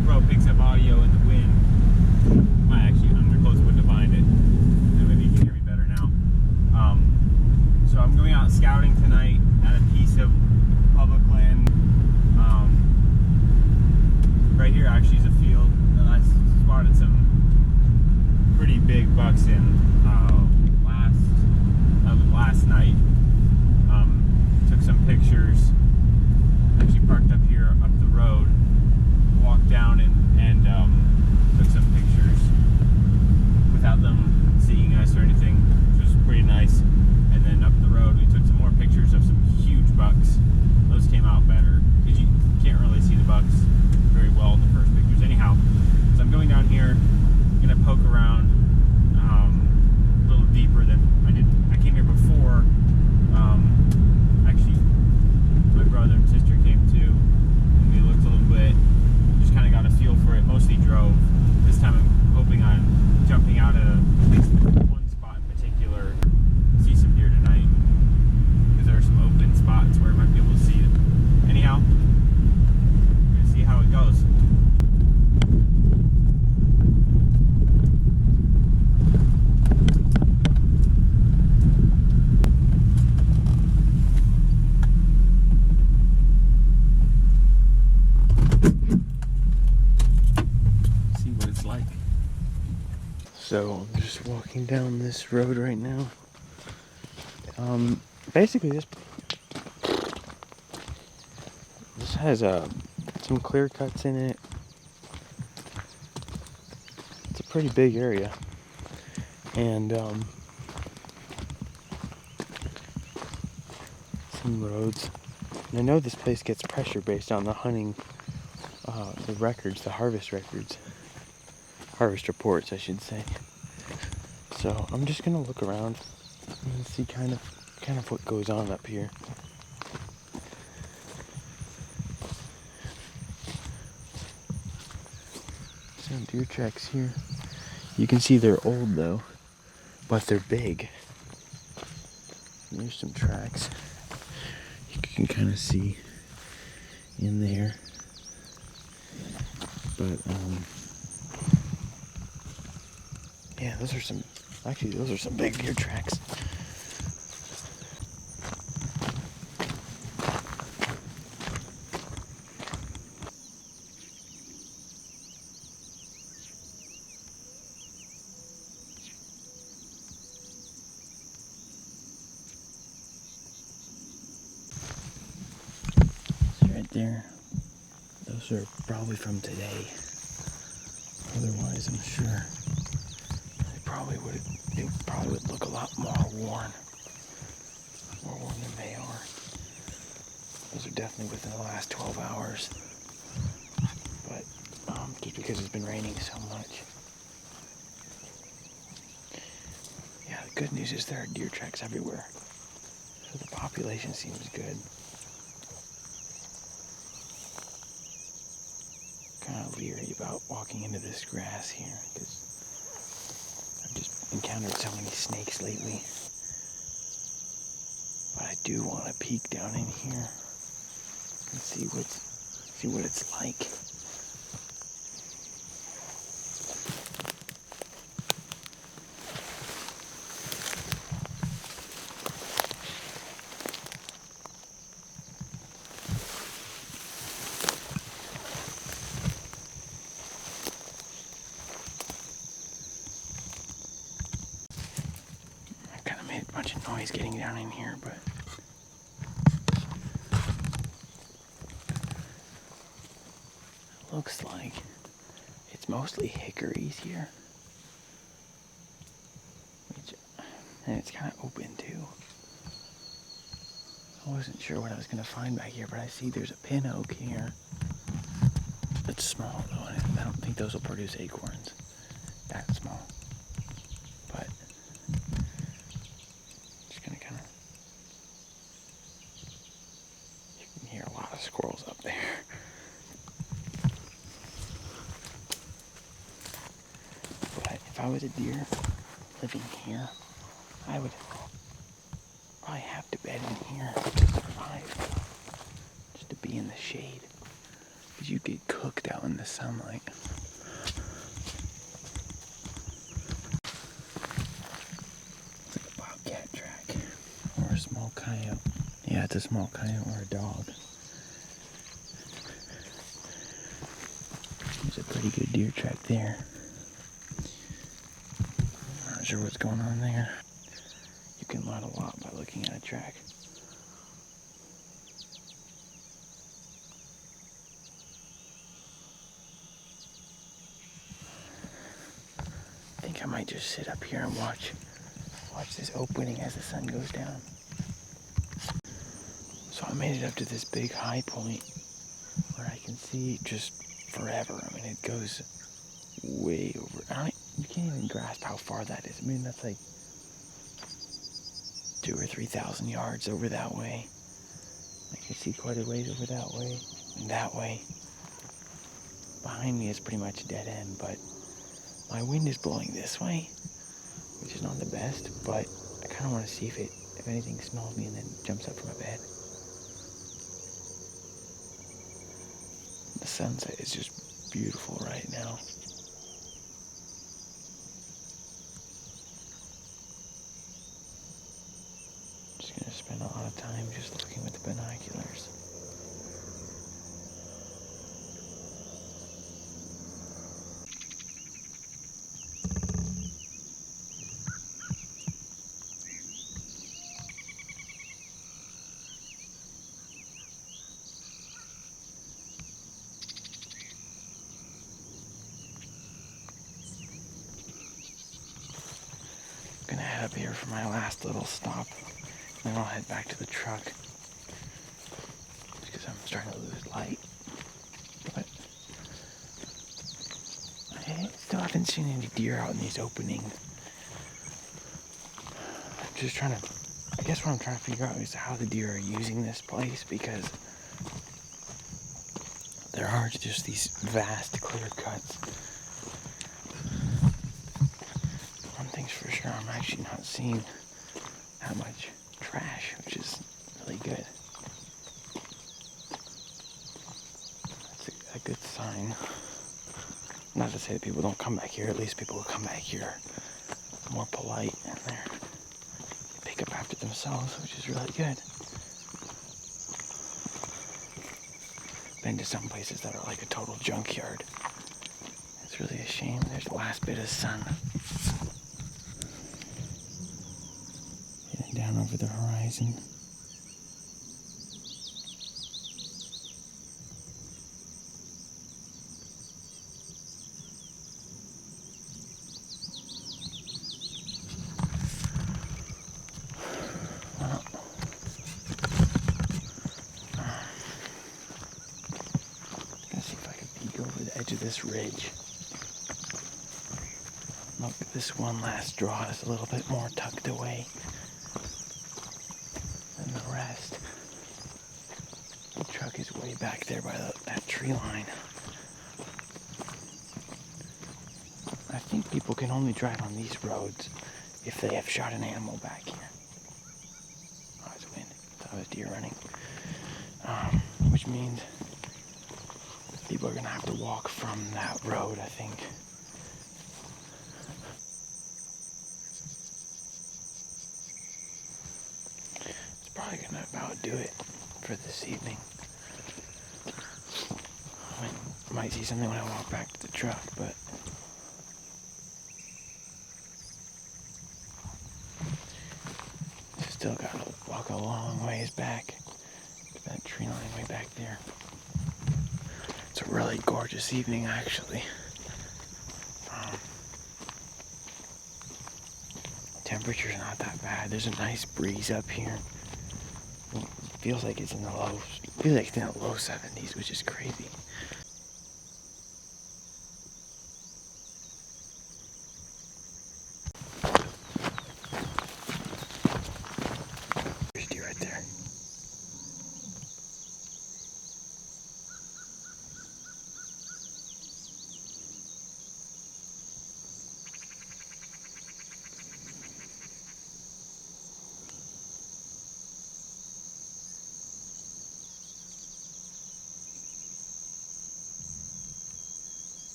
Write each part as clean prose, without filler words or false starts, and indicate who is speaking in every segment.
Speaker 1: GoPro picks up audio in the wind. Well, actually, I'm going to close the window behind it. And maybe you can hear me better now. So I'm going out scouting tonight at a piece of public land. Right here actually is a field that I spotted some pretty big bucks in last night. Took some pictures. Actually parked up here up the road, walked down and took some pictures without them seeing us or anything, which was pretty nice. And then up the road we took some more pictures of some huge bucks. Those came out better because you can't really see the bucks very well in the first pictures. Anyhow, so I'm going down here, gonna poke around a little deeper than I did. I came here before. Actually, my brother and sister came too, and we looked a little bit. Just kind of got a feel for it. Mostly drove. This time I'm hoping on jumping out at at least one spot in particular. See some deer tonight because there are some open spots where I might be able to see them. Anyhow, we're gonna see how it goes. So I'm just walking down this road right now. Basically this has some clear cuts in it. It's a pretty big area, and some roads. And I know this place gets pressure based on the hunting, the records, the harvest records. Harvest reports, I should say. So I'm just gonna look around and see kind of what goes on up here. Some deer tracks here. You can see they're old though, but they're big. There's some tracks. You can kind of see in there, but yeah, those are some big deer tracks. So right there, those are probably from today. Otherwise, I'm sure they probably would look a lot more worn than they are. Those are definitely within the last 12 hours. But just because it's been raining so much. Yeah, the good news is there are deer tracks everywhere. So the population seems good. Kind of leery about walking into this grass here because I've just encountered so many snakes lately. But I do want to peek down in here and see what it's like. Made a bunch of noise getting down in here, but looks like it's mostly hickories here, and it's kind of open too. I wasn't sure what I was going to find back here, but I see there's a pin oak here. It's small though, and I don't think those will produce acorns that small. But squirrels up there. But if I was a deer living here, I would probably have to bed in here to survive, just to be in the shade. because you'd get cooked out in the sunlight. It's like a bobcat track, or a small coyote. Yeah, it's a small coyote or a dog. There's a pretty good deer track there. I'm not sure what's going on there. You can learn a lot by looking at a track. I think I might just sit up here and watch this opening as the sun goes down. So I made it up to this big high point where I can see just forever. I mean, it goes way over. You can't even grasp how far that is. I mean, that's like 2,000 or 3,000 yards over that way. I can see quite a ways over that way and that way. Behind me is pretty much a dead end, but my wind is blowing this way, which is not the best, but I kind of want to see if anything smells me and then jumps up from my bed. The sunset is just beautiful right now. Just gonna spend a lot of time just looking with the binoculars. Gonna head up here for my last little stop, and then I'll head back to the truck because I'm starting to lose light. But I still haven't seen any deer out in these openings. I'm just trying to, I guess what I'm trying to figure out is how the deer are using this place, because there are just these vast clear cuts. One thing's for sure, I'm actually not seeing that much trash, which is really good. That's a good sign. Not to say that people don't come back here, at least people who come back here are more polite and they pick up after themselves, which is really good. Been to some places that are like a total junkyard. It's really a shame. There's the last bit of sun. Heading down over the horizon. Edge of this ridge. Look, this one last draw is a little bit more tucked away than the rest. The truck is way back there by that tree line. I think people can only drive on these roads if they have shot an animal back here. Oh, it's wind. I thought it was deer running. Which means people are going to have to walk from that road, I think. It's probably going to about do it for this evening. I might see something when I walk back to the truck, but still got to walk a long ways back to that tree line way back there. It's a really gorgeous evening, actually. Temperature's not that bad. There's a nice breeze up here. It feels like it's in the low 70s, which is crazy. There's deer right there.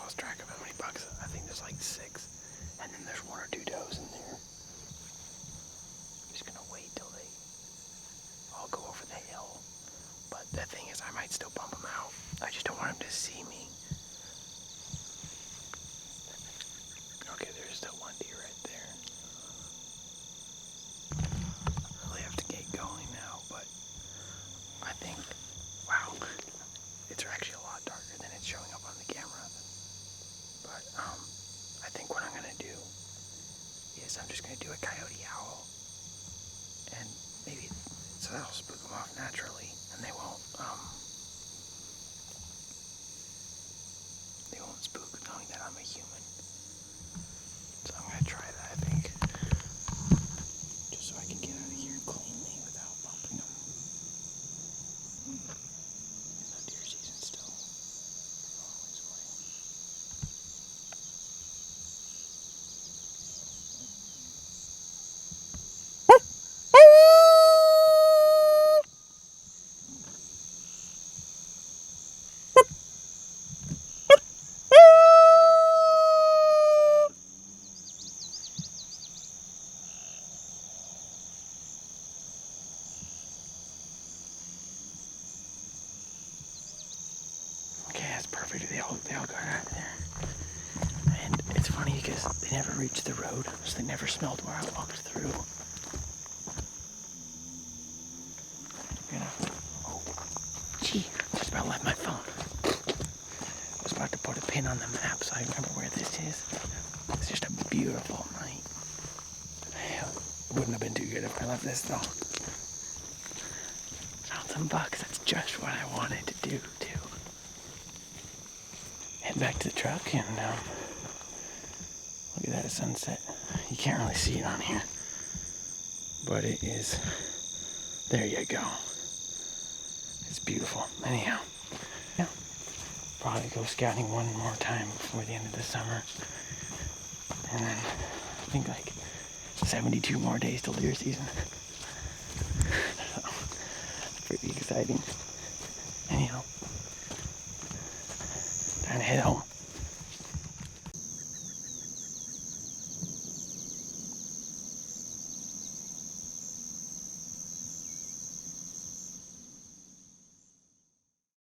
Speaker 2: lost track of how many bucks. I think there's like 6. And then there's 1 or 2 does in there. I'm just gonna wait till they all go over the hill. But the thing is, I might still bump them out. I just don't want them to see me. Okay, there's still 1 deer right there. Really have to get going now, but I think, wow, it's actually a lot darker than it's showing up on the camera. But I think what I'm gonna do is I'm just gonna do a coyote owl, and maybe so that'll spook them off naturally, and they won't spook knowing that I'm a human. So I'm gonna try that, I think, just so I can get out of here cleanly without bumping them. There's no deer season still. Long ways away. Okay, that's perfect. They all got out of there. And it's funny because they never reached the road, so they never smelled where I walked through. Oh, gee, just about left my phone. I was about to put a pin on the map so I remember where this is. It's just a beautiful night. It wouldn't have been too good if I left this though. Found some bucks. That's just what I wanted to do too. Head back to the truck and look at that sunset. You can't really see it on here, but it is. There you go. It's beautiful. Anyhow, yeah, probably go scouting one more time before the end of the summer, and then I think like 72 more days till deer season. So, pretty exciting. Anyhow, time to head home.